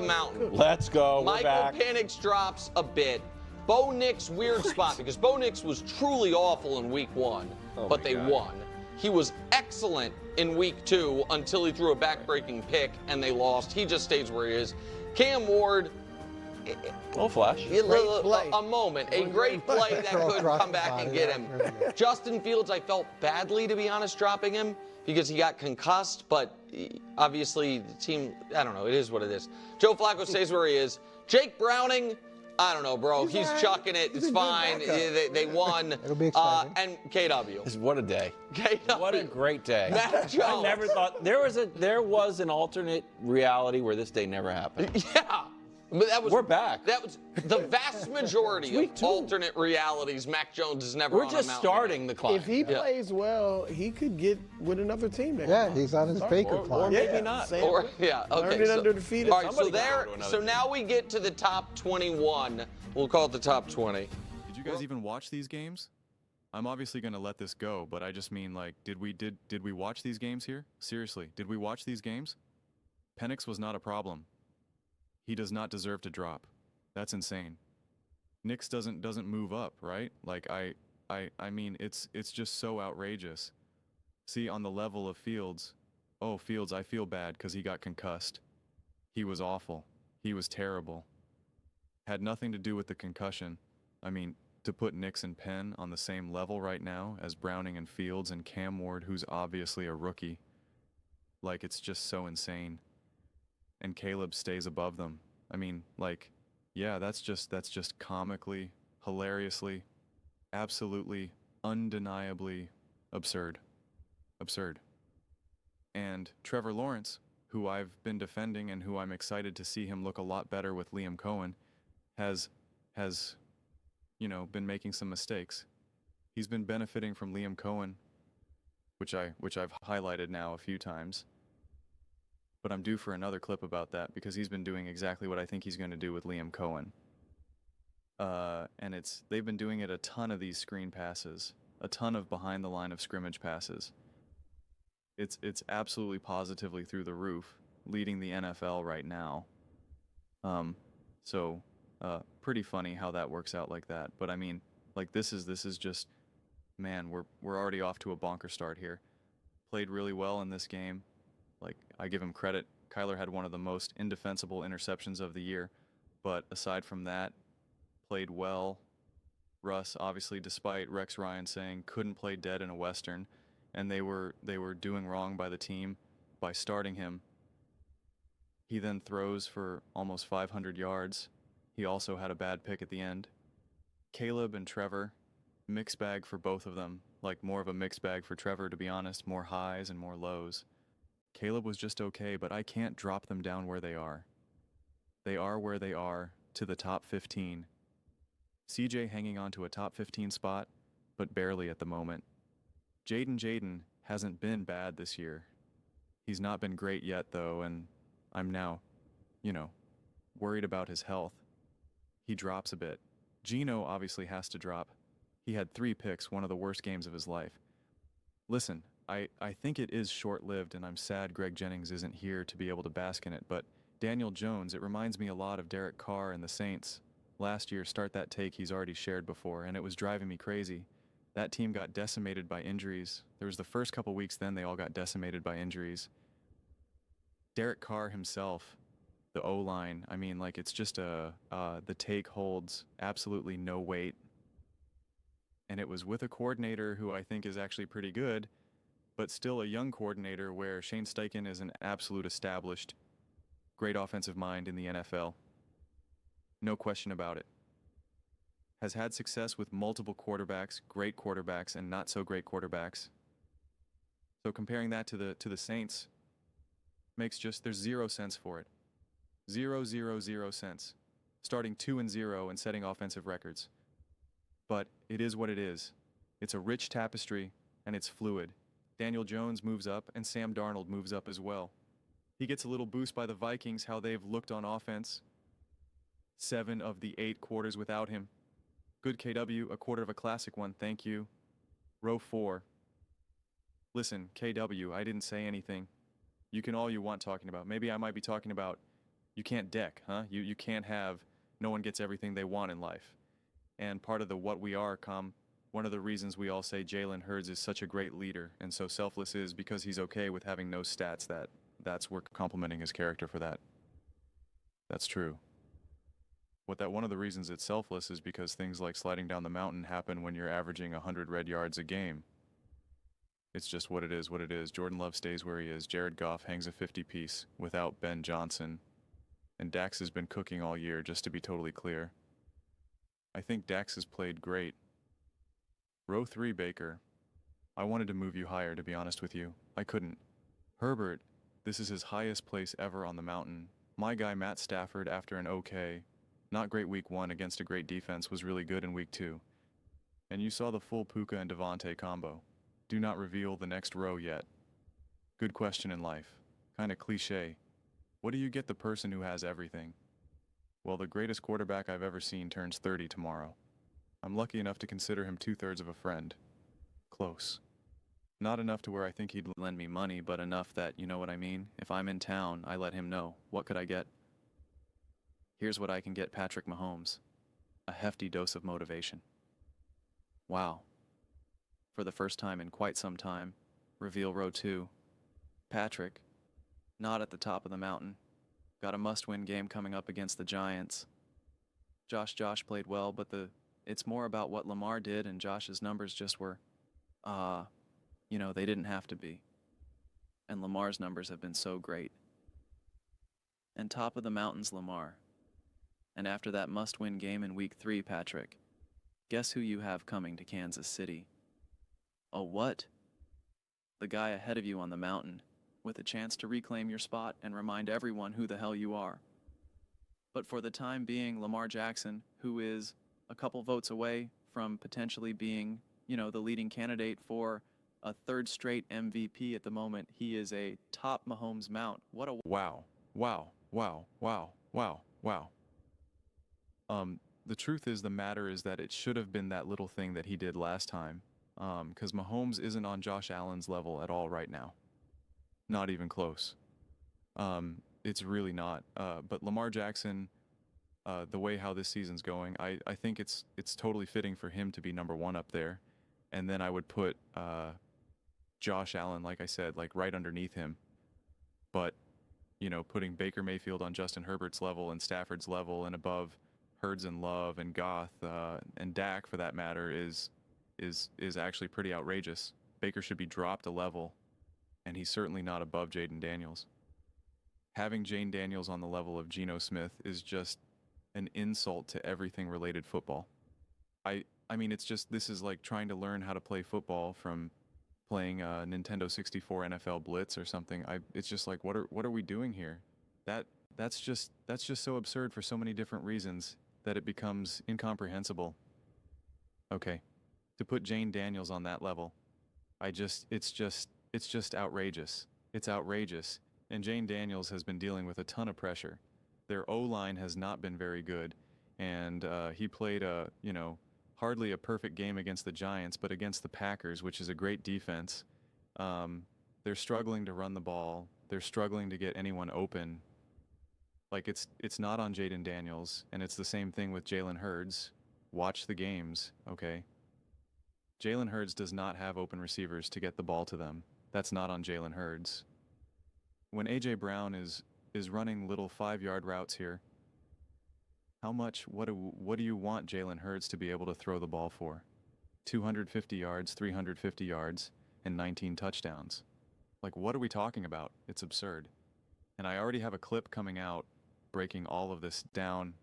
mountain. Let's go. We're Michael back. Penix drops a bit. Bo Nix, weird spot, because Bo Nix was truly awful in week 1, but they won. He was excellent in week 2 until he threw a back-breaking pick and they lost. He just stays where he is. Cam Ward, Oh, flash. a moment, a great play that could come back and get him. Justin Fields, I felt badly, to be honest, dropping him because he got concussed, but obviously the team, I don't know, it is what it is. Joe Flacco stays where he is. Jake Browning, I don't know, bro. He's chucking it. It's fine. They won. It'll be exciting. And KW. What a day. KW. What a great day. Matt Jones. I never thought there was an alternate reality where this day never happened. Yeah. But that was, we're back. That was the vast majority of alternate realities. Mac Jones is never on a mountain. We're just starting the climb. If he plays well, he could get with another team. Yeah, he's on his Baker climb. Or maybe not. Or, yeah, okay. Learn it under the feet. All right, so now we get to the top 21. We'll call it the top 20. Did you guys even watch these games? I'm obviously going to let this go, but I just mean, like, did we watch these games here? Seriously, did we watch these games? Penix was not a problem. He does not deserve to drop. That's insane. Nix doesn't move up, right? Like I mean, it's just so outrageous. See, on the level of Fields, oh, Fields, I feel bad because he got concussed. He was awful. He was terrible. Had nothing to do with the concussion. I mean, to put Nix and Penn on the same level right now as Browning and Fields and Cam Ward, who's obviously a rookie, like, it's just so insane. And Caleb stays above them. I mean, like, yeah, that's just comically, hilariously, absolutely, undeniably absurd. Absurd. And Trevor Lawrence, who I've been defending and who I'm excited to see him look a lot better with Liam Cohen, has you know, been making some mistakes. He's been benefiting from Liam Cohen, which I've highlighted now a few times. But I'm due for another clip about that because he's been doing exactly what I think he's going to do with Liam Cohen. And they've been doing it a ton of these screen passes, a ton of behind the line of scrimmage passes. It's absolutely positively through the roof, leading the NFL right now. So pretty funny how that works out like that. But I mean, like, this is just, man, we're already off to a bonker start here. Played really well in this game. Like, I give him credit. Kyler had one of the most indefensible interceptions of the year. But aside from that, played well. Russ, obviously, despite Rex Ryan saying couldn't play dead in a Western, and they were doing wrong by the team by starting him. He then throws for almost 500 yards. He also had a bad pick at the end. Caleb and Trevor, mixed bag for both of them. Like, more of a mixed bag for Trevor, to be honest. More highs and more lows. Caleb was just okay, but I can't drop them down where they are. They are where they are, to the top 15. CJ hanging on to a top 15 spot, but barely at the moment. Jaden hasn't been bad this year. He's not been great yet, though, and I'm now, you know, worried about his health. He drops a bit. Geno obviously has to drop. He had 3 picks, one of the worst games of his life. Listen, I think it is short-lived, and I'm sad Greg Jennings isn't here to be able to bask in it, but Daniel Jones, it reminds me a lot of Derek Carr and the Saints. Last year, start that take he's already shared before, and it was driving me crazy. That team got decimated by injuries. There was the first couple weeks then they all got decimated by injuries. Derek Carr himself, the O-line, I mean, like, it's just the take holds absolutely no weight. And it was with a coordinator who I think is actually pretty good, but still a young coordinator where Shane Steichen is an absolute established, great offensive mind in the NFL. No question about it. Has had success with multiple quarterbacks, great quarterbacks, and not so great quarterbacks. So comparing that to the Saints makes there's 0 sense for it. 0 cents. Starting 2-0 and setting offensive records. But it is what it is. It's a rich tapestry, and it's fluid. Daniel Jones moves up, and Sam Darnold moves up as well. He gets a little boost by the Vikings, how they've looked on offense. 7 of the 8 quarters without him. Good KW, a quarter of a classic one, thank you. Row 4. Listen, KW, I didn't say anything. You can all you want talking about. Maybe I might be talking about You can't deck, huh? You can't have no one gets everything they want in life. And part of the what we are, one of the reasons we all say Jalen Hurts is such a great leader and so selfless is because he's okay with having no stats. That's we're complimenting his character for that. That's true. One of the reasons it's selfless is because things like sliding down the mountain happen when you're averaging 100 red yards a game. It's just what it is, what it is. Jordan Love stays where he is. Jared Goff hangs a 50-piece without Ben Johnson. And Dax has been cooking all year, just to be totally clear. I think Dax has played great. Row 3, Baker. I wanted to move you higher, to be honest with you. I couldn't. Herbert, this is his highest place ever on the mountain. My guy Matt Stafford, after an okay, not great week 1 against a great defense, was really good in week 2. And you saw the full Puka and Devontae combo. Do not reveal the next row yet. Good question in life. Kinda cliche. What do you get the person who has everything? Well, the greatest quarterback I've ever seen turns 30 tomorrow. I'm lucky enough to consider him 2/3 of a friend. Close. Not enough to where I think he'd lend me money, but enough that, you know what I mean? If I'm in town, I let him know. What could I get? Here's what I can get Patrick Mahomes. A hefty dose of motivation. Wow. For the first time in quite some time, reveal row 2. Patrick, not at the top of the mountain. Got a must-win game coming up against the Giants. Josh played well, but it's more about what Lamar did, and Josh's numbers just were, they didn't have to be. And Lamar's numbers have been so great. And top of the mountain's Lamar. And after that must-win game in week 3, Patrick, guess who you have coming to Kansas City? Oh, what? The guy ahead of you on the mountain, with a chance to reclaim your spot and remind everyone who the hell you are. But for the time being, Lamar Jackson, who is a couple votes away from potentially being, the leading candidate for a 3rd straight MVP at the moment, he is a top Mahomes mount. What a Wow. The truth is, the matter is that it should have been that little thing that he did last time. Because Mahomes isn't on Josh Allen's level at all right now. Not even close. It's really not. But Lamar Jackson, the way how this season's going, I think it's totally fitting for him to be number 1 up there. And then I would put Josh Allen, like I said, like right underneath him. But, putting Baker Mayfield on Justin Herbert's level and Stafford's level and above Hurts and Love and Goff and Dak, for that matter, is actually pretty outrageous. Baker should be dropped a level, and he's certainly not above Jaden Daniels. Having Jane Daniels on the level of Geno Smith is just an insult to everything related football. I mean, this is like trying to learn how to play football from playing Nintendo 64 NFL Blitz or something. It's just like, what are we doing here? That's just so absurd for so many different reasons that it becomes incomprehensible. Okay. To put Jane Daniels on that level, it's just outrageous. It's outrageous. And Jane Daniels has been dealing with a ton of pressure. Their O-line has not been very good, and he played hardly a perfect game against the Giants, but against the Packers, which is a great defense. They're struggling to run the ball. They're struggling to get anyone open. Like, it's not on Jaden Daniels, and it's the same thing with Jalen Hurts. Watch the games, okay? Jalen Hurts does not have open receivers to get the ball to them. That's not on Jalen Hurts. When A.J. Brown is running little 5-yard routes here, what do you want Jalen Hurts to be able to throw the ball for? 250 yards, 350 yards, and 19 touchdowns. Like, what are we talking about? It's absurd. And I already have a clip coming out breaking all of this down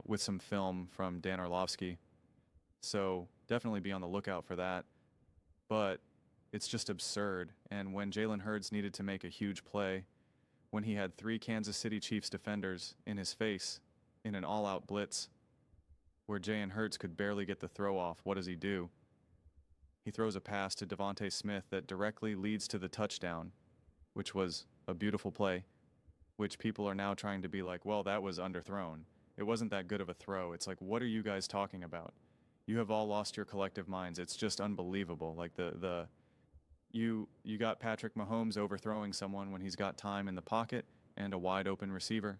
with some film from Dan Orlovsky. So definitely be on the lookout for that. But it's just absurd. And when Jalen Hurts needed to make a huge play, when he had 3 Kansas City Chiefs defenders in his face in an all-out blitz where Jalen Hurts could barely get the throw off, what does he do? He throws a pass to Devontae Smith that directly leads to the touchdown, which was a beautiful play, which people are now trying to be like, well, that was underthrown. It wasn't that good of a throw. It's like, what are you guys talking about? You have all lost your collective minds. It's just unbelievable. Like you got Patrick Mahomes overthrowing someone when he's got time in the pocket and a wide open receiver.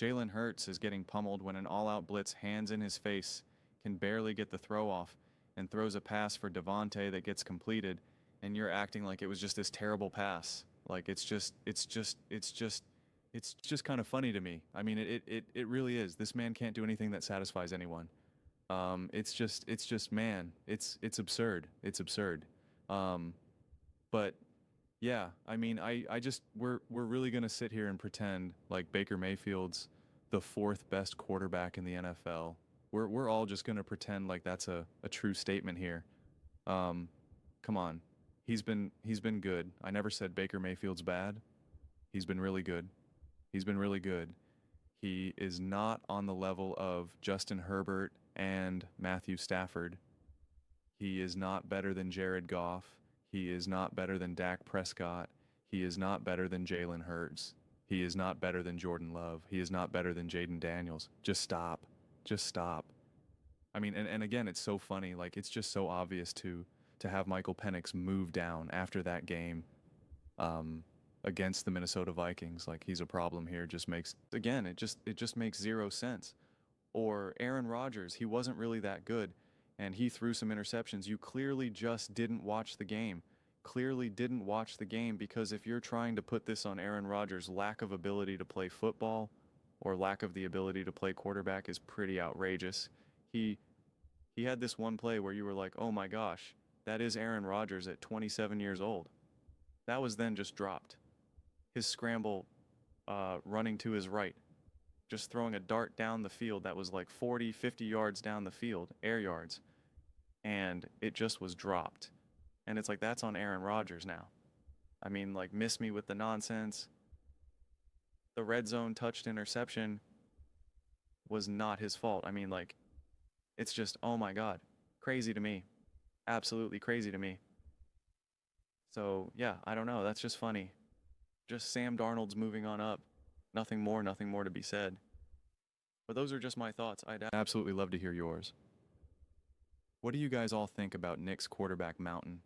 Jalen Hurts is getting pummeled when an all-out blitz, hands in his face, can barely get the throw off, and throws a pass for Devontae that gets completed, and you're acting like it was just this terrible pass. Like it's just kind of funny to me. I mean, it really is. This man can't do anything that satisfies anyone. It's just man, it's absurd. It's absurd. But yeah, I mean, we're really gonna sit here and pretend like Baker Mayfield's the 4th best quarterback in the NFL. We're all just gonna pretend like that's a true statement here. Come on, he's been good. I never said Baker Mayfield's bad. He's been really good. He's been really good. He is not on the level of Justin Herbert and Matthew Stafford. He is not better than Jared Goff. He is not better than Dak Prescott. He is not better than Jalen Hurts. He is not better than Jordan Love. He is not better than Jaden Daniels. Just stop. Just stop. I mean, and again, it's so funny. Like, it's just so obvious to have Michael Penix move down after that game against the Minnesota Vikings. Like, he's a problem here. Just makes, again, it just makes zero sense. Or Aaron Rodgers, he wasn't really that good, and he threw some interceptions. You clearly just didn't watch the game. Clearly didn't watch the game, because if you're trying to put this on Aaron Rodgers' lack of ability to play football or lack of the ability to play quarterback is pretty outrageous. He had this one play where you were like, oh my gosh, that is Aaron Rodgers at 27 years old. That was then just dropped. His scramble running to his right, just throwing a dart down the field that was like 40, 50 yards down the field, air yards, and it just was dropped. And it's like, that's on Aaron Rodgers now. I mean, like, miss me with the nonsense. The red zone touched interception was not his fault. I mean, like, it's just, oh my God, crazy to me. Absolutely crazy to me. So, yeah, I don't know. That's just funny. Just Sam Darnold's moving on up. Nothing more to be said. But those are just my thoughts. I'd absolutely love to hear yours. What do you guys all think about Nick's quarterback mountain?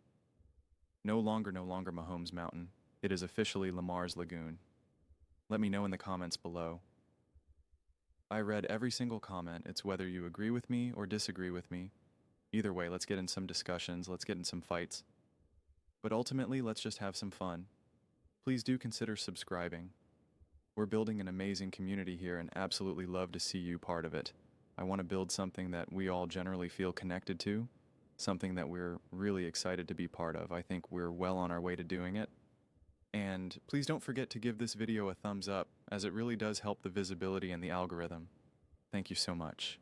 No longer Mahomes Mountain. It is officially Lamar's Lagoon. Let me know in the comments below. I read every single comment. It's whether you agree with me or disagree with me. Either way, let's get in some discussions, let's get in some fights. But ultimately, let's just have some fun. Please do consider subscribing. We're building an amazing community here and absolutely love to see you part of it. I want to build something that we all generally feel connected to, something that we're really excited to be part of. I think we're well on our way to doing it. And please don't forget to give this video a thumbs up, as it really does help the visibility and the algorithm. Thank you so much.